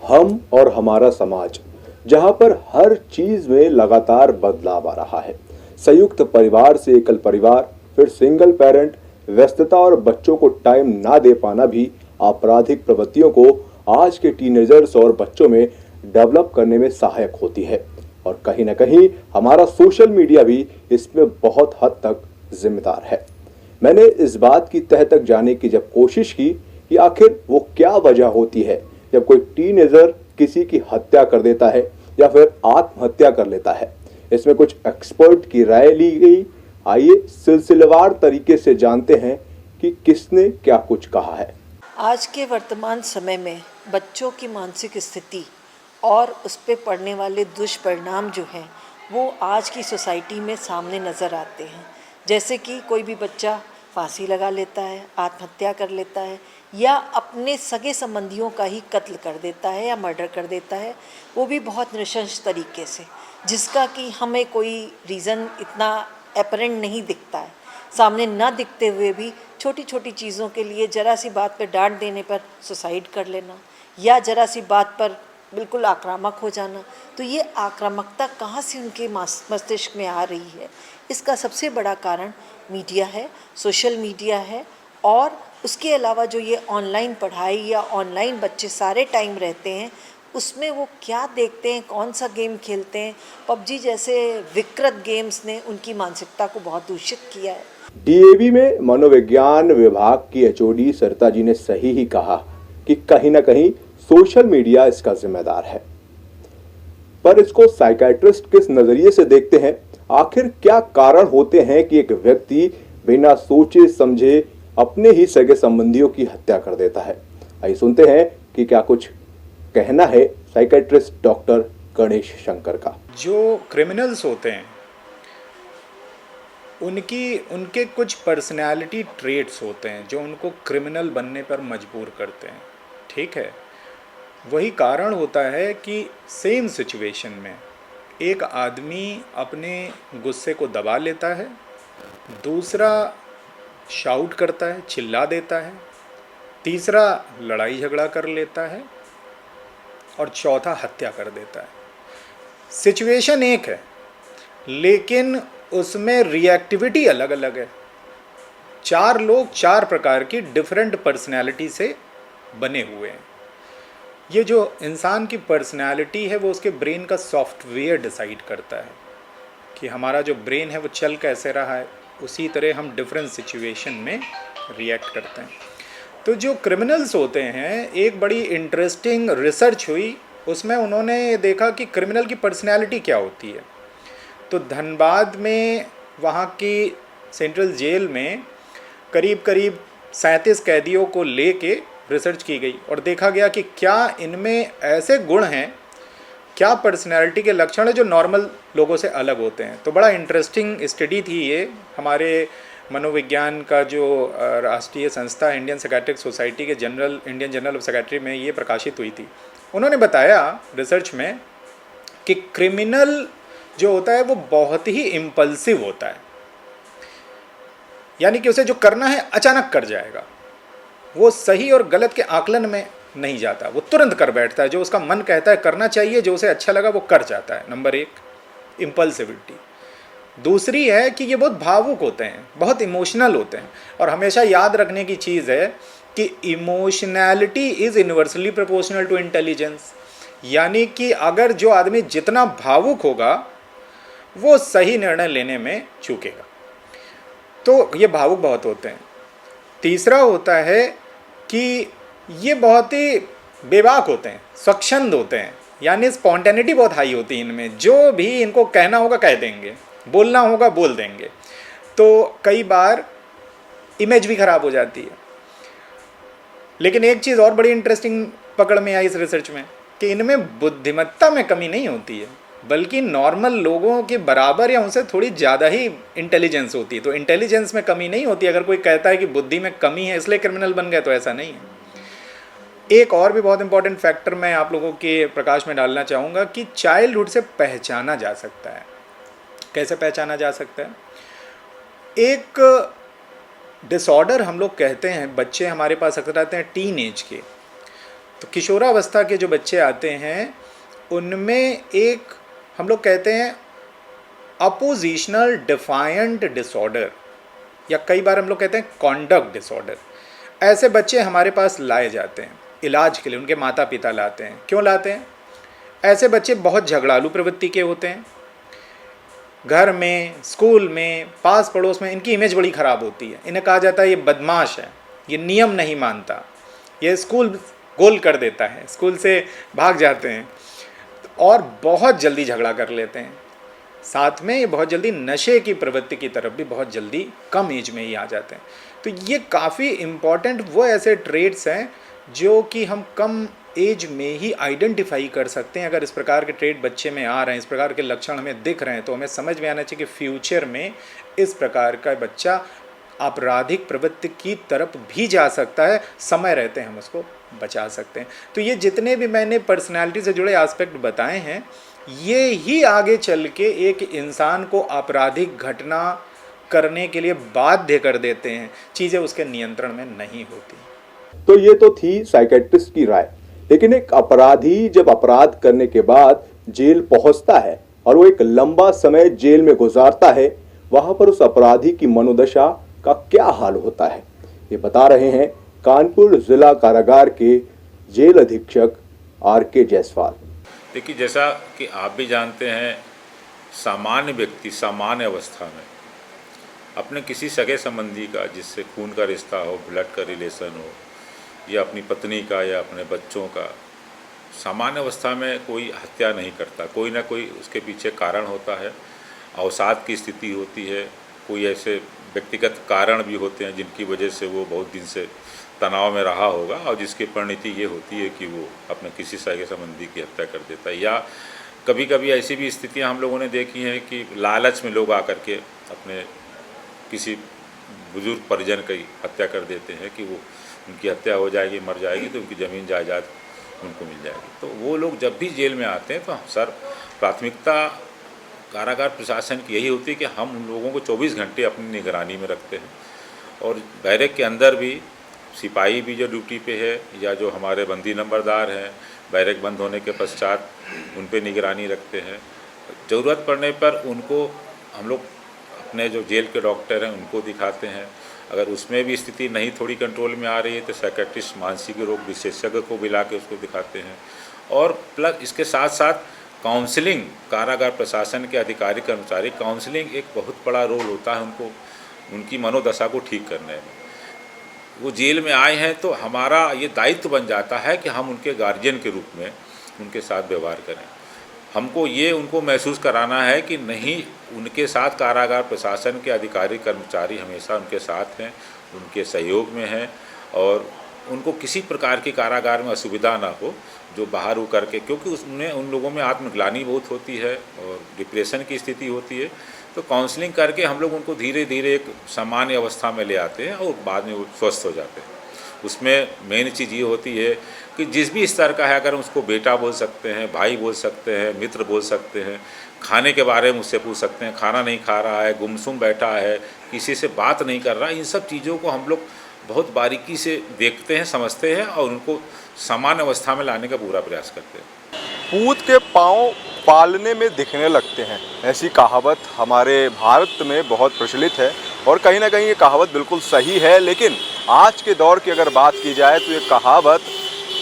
हम और हमारा समाज, जहां पर हर चीज में लगातार बदलाव आ रहा है। संयुक्त परिवार से एकल परिवार, फिर सिंगल पेरेंट, व्यस्तता और बच्चों को टाइम ना दे पाना भी आपराधिक प्रवृत्तियों को आज के टीनेजर्स और बच्चों में डेवलप करने में सहायक होती है। और कहीं ना कहीं हमारा सोशल मीडिया भी इसमें बहुत हद तक जिम्मेदार है। मैंने इस बात की तह तक जाने की जब कोशिश की कि आखिर वो क्या वजह होती है जब कोई टीनेजर किसी की हत्या कर देता है या फिर आत्महत्या कर लेता है। इसमें कुछ एक्सपर्ट की राय ली गई। आइए सिलसिलेवार तरीके से जानते हैं कि किसने क्या कुछ कहा है। आज के वर्तमान समय में बच्चों की मानसिक स्थिति और उस पे पड़ने वाले दुष्परिणाम जो हैं वो आज की सोसाइटी में सामने नज़र आते हैं। जैसे कि कोई भी बच्चा फांसी लगा लेता है, आत्महत्या कर लेता है या अपने सगे संबंधियों का ही कत्ल कर देता है या मर्डर कर देता है, वो भी बहुत नृशंस तरीके से, जिसका कि हमें कोई रीज़न इतना एपरेंट नहीं दिखता है। सामने ना दिखते हुए भी छोटी छोटी चीज़ों के लिए ज़रा सी बात पर डांट देने पर सुसाइड कर लेना या ज़रा सी बात पर बिल्कुल आक्रामक हो जाना। तो ये आक्रामकता कहाँ से उनके मस्तिष्क में आ रही है? इसका सबसे बड़ा कारण मीडिया है, सोशल मीडिया है। और उसके अलावा जो ये ऑनलाइन पढ़ाई या ऑनलाइन बच्चे सारे टाइम रहते हैं, उसमें वो क्या देखते हैं, कौन सा गेम खेलते हैं। पबजी जैसे विकृत गेम्स ने उनकी मानसिकता को बहुत दूषित किया है। डीएवी में मनोविज्ञान विभाग की एचओडी सरिता जी ने सही ही कहा कि कहीं ना कहीं सोशल मीडिया इसका जिम्मेदार है। पर इसको साइकियाट्रिस्ट किस नजरिए से देखते हैं? आखिर क्या कारण होते हैं कि एक व्यक्ति बिना सोचे समझे अपने ही सगे संबंधियों की हत्या कर देता है? आइए सुनते हैं कि क्या कुछ कहना है साइकियाट्रिस्ट डॉक्टर गणेश शंकर का। जो क्रिमिनल्स होते हैं उनके कुछ पर्सनालिटी ट्रेट्स होते हैं जो उनको क्रिमिनल बनने पर मजबूर करते हैं। ठीक है, वही कारण होता है कि सेम सिचुएशन में एक आदमी अपने गुस्से को दबा लेता है, दूसरा शाउट करता है, चिल्ला देता है, तीसरा लड़ाई झगड़ा कर लेता है और चौथा हत्या कर देता है। सिचुएशन एक है लेकिन उसमें रिएक्टिविटी अलग अलग है। चार लोग चार प्रकार की डिफरेंट पर्सनैलिटी से बने हुए हैं। ये जो इंसान की पर्सनैलिटी है वो उसके ब्रेन का सॉफ्टवेयर डिसाइड करता है कि हमारा जो ब्रेन है वो चल कैसे रहा है, उसी तरह हम डिफरेंट सिचुएशन में रिएक्ट करते हैं। तो जो क्रिमिनल्स होते हैं, एक बड़ी इंटरेस्टिंग रिसर्च हुई, उसमें उन्होंने देखा कि क्रिमिनल की पर्सनैलिटी क्या होती है। तो धनबाद में वहाँ की सेंट्रल जेल में करीब करीब 37 कैदियों को लेके रिसर्च की गई और देखा गया कि क्या इनमें ऐसे गुण हैं, क्या पर्सनैलिटी के लक्षण है जो नॉर्मल लोगों से अलग होते हैं। तो बड़ा इंटरेस्टिंग स्टडी थी ये। हमारे मनोविज्ञान का जो राष्ट्रीय संस्था इंडियन साइकियाट्रिक सोसाइटी के इंडियन जर्नल ऑफ साइकियाट्री में ये प्रकाशित हुई थी। उन्होंने बताया रिसर्च में कि क्रिमिनल जो होता है वो बहुत ही इम्पल्सिव होता है, यानी कि उसे जो करना है अचानक कर जाएगा। वो सही और गलत के आकलन में नहीं जाता, वो तुरंत कर बैठता है। जो उसका मन कहता है करना चाहिए, जो उसे अच्छा लगा वो कर जाता है। नंबर एक, इम्पल्सिविटी। दूसरी है कि ये बहुत भावुक होते हैं, बहुत इमोशनल होते हैं। और हमेशा याद रखने की चीज़ है कि emotionality is inversely proportional to intelligence, यानी कि अगर जो आदमी जितना भावुक होगा वो सही निर्णय लेने में चूकेगा। तो ये भावुक बहुत होते हैं। तीसरा होता है कि ये बहुत ही बेबाक होते हैं, स्वच्छंद होते हैं, यानी स्पॉन्टेनिटी बहुत हाई होती है इनमें। जो भी इनको कहना होगा कह देंगे, बोलना होगा बोल देंगे। तो कई बार इमेज भी खराब हो जाती है। लेकिन एक चीज़ और बड़ी इंटरेस्टिंग पकड़ में आई इस रिसर्च में कि इनमें बुद्धिमत्ता में कमी नहीं होती है, बल्कि नॉर्मल लोगों के बराबर या उनसे थोड़ी ज़्यादा ही इंटेलिजेंस होती है। तो इंटेलिजेंस में कमी नहीं होती। अगर कोई कहता है कि बुद्धि में कमी है इसलिए क्रिमिनल बन गए, तो ऐसा नहीं है। एक और भी बहुत इंपॉर्टेंट फैक्टर मैं आप लोगों के प्रकाश में डालना चाहूँगा कि चाइल्डहुड से पहचाना जा सकता है। कैसे पहचाना जा सकता है? एक डिसऑर्डर हम लोग कहते हैं, बच्चे हमारे पास अक्सर आते हैं टीन एज के, तो किशोरावस्था के जो बच्चे आते हैं उनमें एक हम लोग कहते हैं अपोजिशनल डिफायंट डिसऑर्डर, या कई बार हम लोग कहते हैं कॉन्डक्ट डिसऑर्डर, ऐसे बच्चे हमारे पास लाए जाते हैं इलाज के लिए। उनके माता पिता लाते हैं। क्यों लाते हैं? ऐसे बच्चे बहुत झगड़ालू प्रवृत्ति के होते हैं। घर में, स्कूल में, पास पड़ोस में इनकी इमेज बड़ी ख़राब होती है। इन्हें कहा जाता है ये बदमाश है, ये नियम नहीं मानता, ये स्कूल गोल कर देता है, स्कूल से भाग जाते हैं और बहुत जल्दी झगड़ा कर लेते हैं। साथ में ये बहुत जल्दी नशे की प्रवृत्ति की तरफ भी बहुत जल्दी कम एज में ही आ जाते हैं। तो ये काफ़ी इम्पॉर्टेंट वो ऐसे ट्रेड्स हैं जो कि हम कम एज में ही आइडेंटिफाई कर सकते हैं। अगर इस प्रकार के ट्रेड बच्चे में आ रहे हैं, इस प्रकार के लक्षण हमें दिख रहे हैं, तो हमें समझ में आना चाहिए कि फ्यूचर में इस प्रकार का बच्चा आपराधिक प्रवृत्ति की तरफ भी जा सकता है। समय रहते हम उसको बचा सकते हैं। तो ये जितने भी मैंने पर्सनैलिटी से जुड़े एस्पेक्ट बताए हैं, ये ही आगे चल के एक इंसान को आपराधिक घटना करने के लिए बाध्य कर देते हैं। चीज़ें उसके नियंत्रण में नहीं होती। तो ये तो थी साइकेट्रिस्ट की राय, लेकिन एक अपराधी जब अपराध करने के बाद जेल पहुंचता है और वो एक लंबा समय जेल में गुजारता है, वहां पर उस अपराधी की मनोदशा का क्या हाल होता है, ये बता रहे हैं कानपुर जिला कारागार के जेल अधीक्षक RK जायसवाल। देखिए, जैसा कि आप भी जानते हैं, सामान्य व्यक्ति सामान्य अवस्था में अपने किसी सगे संबंधी का, जिससे खून का रिश्ता हो, ब्लड का रिलेशन हो, या अपनी पत्नी का या अपने बच्चों का, सामान्य अवस्था में कोई हत्या नहीं करता। कोई ना कोई उसके पीछे कारण होता है, अवसाद की स्थिति होती है, कोई ऐसे व्यक्तिगत कारण भी होते हैं जिनकी वजह से वो बहुत दिन से तनाव में रहा होगा और जिसकी परिणति ये होती है कि वो अपने किसी सगे संबंधी की हत्या कर देता है। या कभी कभी ऐसी भी स्थितियां हम लोगों ने देखी हैं कि लालच में लोग आकर के अपने किसी बुजुर्ग परिजन की हत्या कर देते हैं कि वो उनकी हत्या हो जाएगी, मर जाएगी तो उनकी ज़मीन जायदाद उनको मिल जाएगी। तो वो लोग जब भी जेल में आते हैं तो सर प्राथमिकता कारागार प्रशासन की यही होती है कि हम उन लोगों को 24 घंटे अपनी निगरानी में रखते हैं। और बैरक के अंदर भी सिपाही भी जो ड्यूटी पे है या जो हमारे बंदी नंबरदार हैं, बैरक बंद होने के पश्चात उन पे निगरानी रखते हैं। ज़रूरत पड़ने पर उनको हम लोग अपने जो जेल के डॉक्टर हैं उनको दिखाते हैं। अगर उसमें भी स्थिति नहीं थोड़ी कंट्रोल में आ रही है तो साइकेट्रिस्ट मानसिक रोग विशेषज्ञ को बुला के उसको दिखाते हैं। और प्लस इसके साथ साथ काउंसलिंग, कारागार प्रशासन के अधिकारी कर्मचारी, काउंसलिंग एक बहुत बड़ा रोल होता है उनको, उनकी मनोदशा को ठीक करने में। वो जेल में आए हैं तो हमारा ये दायित्व बन जाता है कि हम उनके गार्जियन के रूप में उनके साथ व्यवहार करें। हमको ये उनको महसूस कराना है कि नहीं, उनके साथ कारागार प्रशासन के अधिकारी कर्मचारी हमेशा उनके साथ हैं, उनके सहयोग में हैं और उनको किसी प्रकार की कारागार में असुविधा ना हो जो बाहर हो करके, क्योंकि उसमें उन लोगों में आत्मग्लानि बहुत होती है और डिप्रेशन की स्थिति होती है। तो काउंसलिंग करके हम लोग उनको धीरे धीरे एक सामान्य अवस्था में ले आते हैं और बाद में वो स्वस्थ हो जाते हैं। उसमें मेन चीज़ ये होती है कि जिस भी स्तर का है, अगर उसको बेटा बोल सकते हैं, भाई बोल सकते हैं, मित्र बोल सकते हैं, खाने के बारे में उससे पूछ सकते हैं, खाना नहीं खा रहा है, गुमसुम बैठा है, किसी से बात नहीं कर रहा, इन सब चीज़ों को हम लोग बहुत बारीकी से देखते हैं, समझते हैं और उनको सामान्य अवस्था में लाने का पूरा प्रयास करते हैं। पूत के पाँव पालने में दिखने लगते हैं, ऐसी कहावत हमारे भारत में बहुत प्रचलित है और कहीं ना कहीं ये कहावत बिल्कुल सही है। लेकिन आज के दौर की अगर बात की जाए तो ये कहावत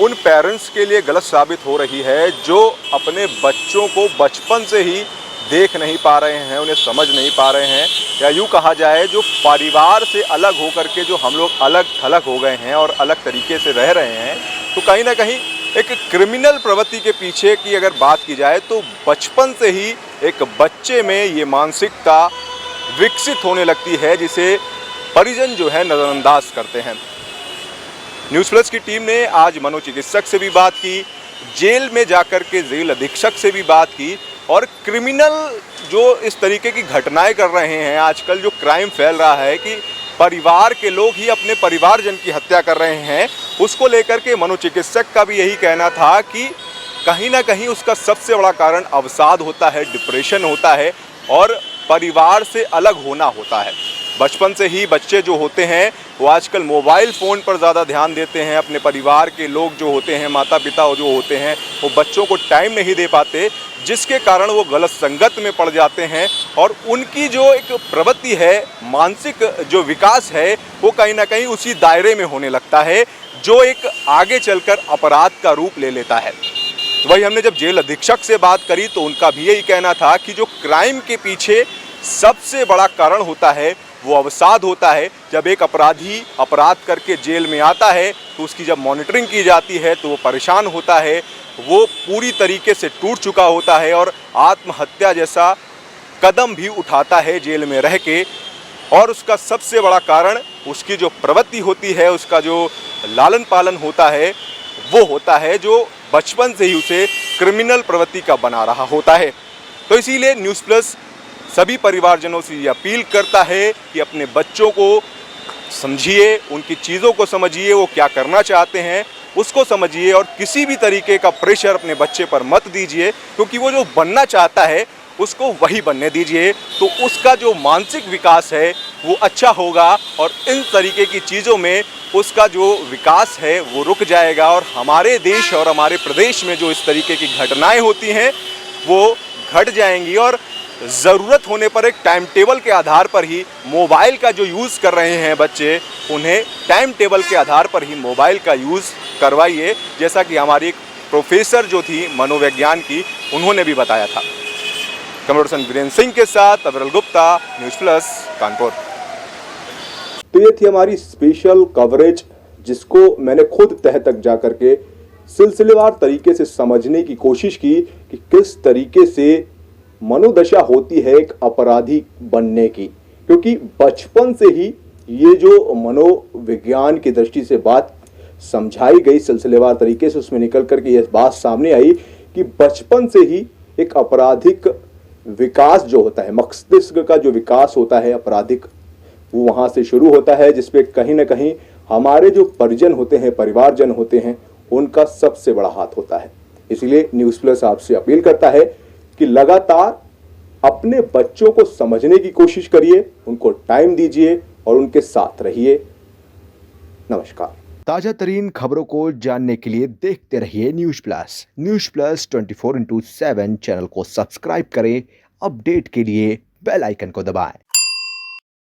उन पेरेंट्स के लिए गलत साबित हो रही है जो अपने बच्चों को बचपन से ही देख नहीं पा रहे हैं, उन्हें समझ नहीं पा रहे हैं, या यूँ कहा जाए जो परिवार से अलग होकर के जो हम लोग अलग थलग हो गए हैं और अलग तरीके से रह रहे हैं। तो कहीं ना कहीं एक क्रिमिनल प्रवृत्ति के पीछे की अगर बात की जाए तो बचपन से ही एक बच्चे में ये मानसिकता विकसित होने लगती है जिसे परिजन जो है नज़रअंदाज करते हैं। न्यूज़ प्लस की टीम ने आज मनोचिकित्सक से भी बात की, जेल में जाकर के जेल अधीक्षक से भी बात की और क्रिमिनल जो इस तरीके की घटनाएं कर रहे हैं, आजकल जो क्राइम फैल रहा है कि परिवार के लोग ही अपने परिवारजन की हत्या कर रहे हैं, उसको लेकर के मनोचिकित्सक का भी यही कहना था कि कहीं ना कहीं उसका सबसे बड़ा कारण अवसाद होता है, डिप्रेशन होता है और परिवार से अलग होना होता है। बचपन से ही बच्चे जो होते हैं वो आजकल मोबाइल फ़ोन पर ज़्यादा ध्यान देते हैं। अपने परिवार के लोग जो होते हैं, माता पिता जो होते हैं, वो बच्चों को टाइम नहीं दे पाते, जिसके कारण वो गलत संगत में पड़ जाते हैं और उनकी जो एक प्रवृत्ति है, मानसिक जो विकास है, वो कहीं ना कहीं उसी दायरे में होने लगता है जो एक आगे चलकर अपराध का रूप ले लेता है। वही हमने जब जेल अधीक्षक से बात करी तो उनका भी यही कहना था कि जो क्राइम के पीछे सबसे बड़ा कारण होता है वो अवसाद होता है। जब एक अपराधी अपराध करके जेल में आता है तो उसकी जब मॉनिटरिंग की जाती है तो वो परेशान होता है, वो पूरी तरीके से टूट चुका होता है और आत्महत्या जैसा कदम भी उठाता है जेल में रह के। और उसका सबसे बड़ा कारण उसकी जो प्रवृत्ति होती है, उसका जो लालन पालन होता है, वो होता है जो बचपन से ही उसे क्रिमिनल प्रवृत्ति का बना रहा होता है। तो इसीलिए न्यूज़ प्लस सभी परिवारजनों से ये अपील करता है कि अपने बच्चों को समझिए, उनकी चीज़ों को समझिए, वो क्या करना चाहते हैं उसको समझिए और किसी भी तरीके का प्रेशर अपने बच्चे पर मत दीजिए, क्योंकि वो जो बनना चाहता है उसको वही बनने दीजिए, तो उसका जो मानसिक विकास है वो अच्छा होगा और इन तरीके की चीज़ों में उसका जो विकास है वो रुक जाएगा और हमारे देश और हमारे प्रदेश में जो इस तरीके की घटनाएं होती हैं वो घट जाएंगी। और ज़रूरत होने पर एक टाइम टेबल के आधार पर ही मोबाइल का जो यूज़ कर रहे हैं बच्चे, उन्हें टाइम टेबल के आधार पर ही मोबाइल का यूज़ करवाइए, जैसा कि हमारी एक प्रोफेसर जो थी मनोविज्ञान की, उन्होंने भी बताया था। कैमरा पर्सन वीरेंद्र सिंह के साथ अविरल गुप्ता, न्यूज़ प्लस, कानपुर। तो ये थी हमारी स्पेशल कवरेज, जिसको मैंने खुद तह तक जा करके सिलसिलेवार तरीके से समझने की कोशिश की कि किस तरीके से मनोदशा होती है एक अपराधी बनने की, क्योंकि बचपन से ही ये जो मनोविज्ञान की दृष्टि से बात समझाई गई सिलसिलेवार तरीके से, उसमें निकल करके ये बात सामने आई कि बचपन से ही एक आपराधिक विकास जो होता है, मस्तिष्क का जो विकास होता है आपराधिक, वो वहाँ से शुरू होता है, जिसपे कहीं ना कहीं हमारे जो परिजन होते हैं, परिवारजन होते हैं, उनका सबसे बड़ा हाथ होता है। इसलिए न्यूज़ प्लस आपसे अपील करता है कि लगातार अपने बच्चों को समझने की कोशिश करिए, उनको टाइम दीजिए और उनके साथ रहिए। नमस्कार। ताजा तरीन खबरों को जानने के लिए देखते रहिए न्यूज़ प्लस 24/7 चैनल को सब्सक्राइब करें। अपडेट के लिए बेल आइकन को दबाएं।